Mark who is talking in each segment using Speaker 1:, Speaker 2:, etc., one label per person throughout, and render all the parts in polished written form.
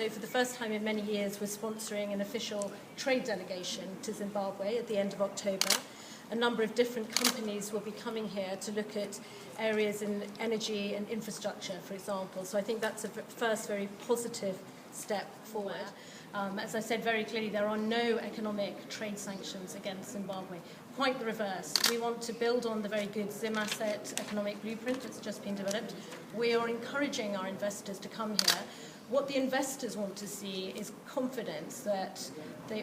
Speaker 1: So for the first time in many years, we're sponsoring an official trade delegation to Zimbabwe at the end of October. A number of different companies will be coming here to look at areas in energy and infrastructure, for example. So I think that's a first very positive step forward. As I said very clearly, there are no economic trade sanctions against Zimbabwe. Quite the reverse. We want to build on the very good Zim Asset economic blueprint that's just been developed. We are encouraging our investors to come here. What the investors want to see is confidence that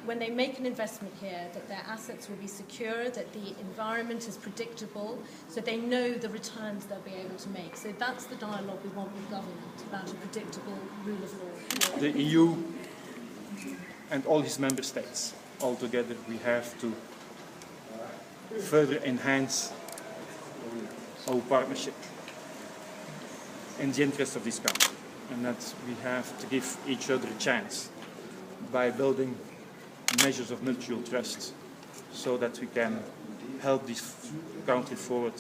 Speaker 1: when they make an investment here, that their assets will be secure, that the environment is predictable, so they know the returns they'll be able to make. So that's the dialogue we want with government, about a predictable rule of law.
Speaker 2: The EU and all its member states, all together, we have to further enhance our partnership in the interest of this country. And that we have to give each other a chance by building measures of mutual trust so that we can help this country forward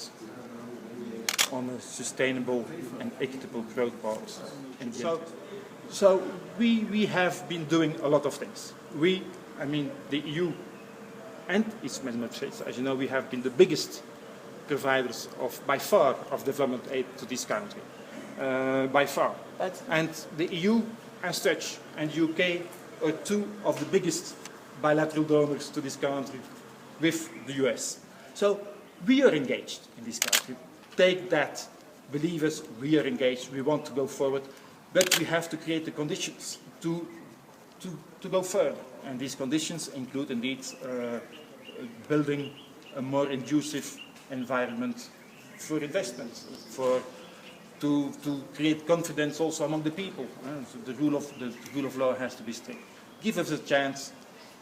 Speaker 2: on a sustainable and equitable growth path. So we have been doing a lot of things. The EU and its member states, as you know, we have been the biggest providers by far of development aid to this country. By far. And the EU as such and UK are two of the biggest bilateral donors to this country with the US. So we are engaged in this country. Take that, believe us, we are engaged, we want to go forward, but we have to create the conditions to go further. And these conditions include indeed building a more conducive environment for investment, to create confidence also among the people. So the rule of law has to be strict. Give us a chance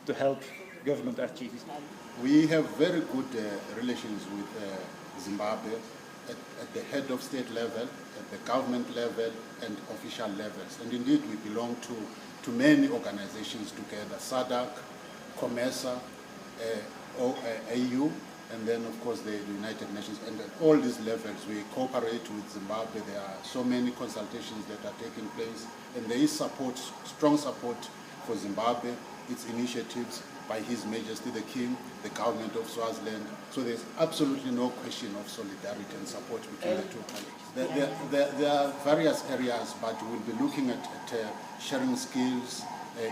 Speaker 2: to help government achieve this.
Speaker 3: We have very good relations with Zimbabwe at the head of state level, at the government level, and official levels. And indeed, we belong to many organizations together: SADC, COMESA, AU, and then, of course, the United Nations. And at all these levels, we cooperate with Zimbabwe. There are so many consultations that are taking place, and there is support, strong support for Zimbabwe, its initiatives by His Majesty the King, the government of Swaziland. So there's absolutely no question of solidarity and support between the two countries. There are various areas, but we'll be looking at sharing skills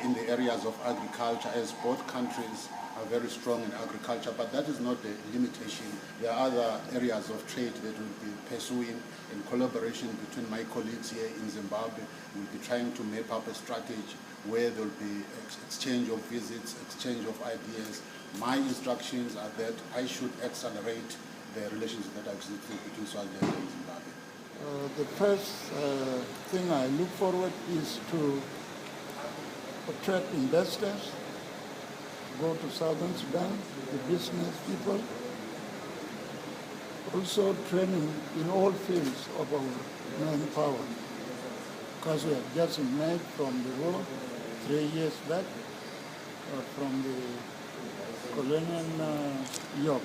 Speaker 3: in the areas of agriculture, as both countries are very strong in agriculture, but that is not the limitation. There are other areas of trade that we'll be pursuing in collaboration between my colleagues here in Zimbabwe. We'll be trying to map up a strategy where there will be exchange of visits, exchange of ideas. My instructions are that I should accelerate the relations that are existing between Swaziland and Zimbabwe.
Speaker 4: The first thing I look forward is to attract investors, go to Southern Sudan, the business people, also training in all fields of our manpower, because we have just emerged from the war 3 years back, from the colonial yoke.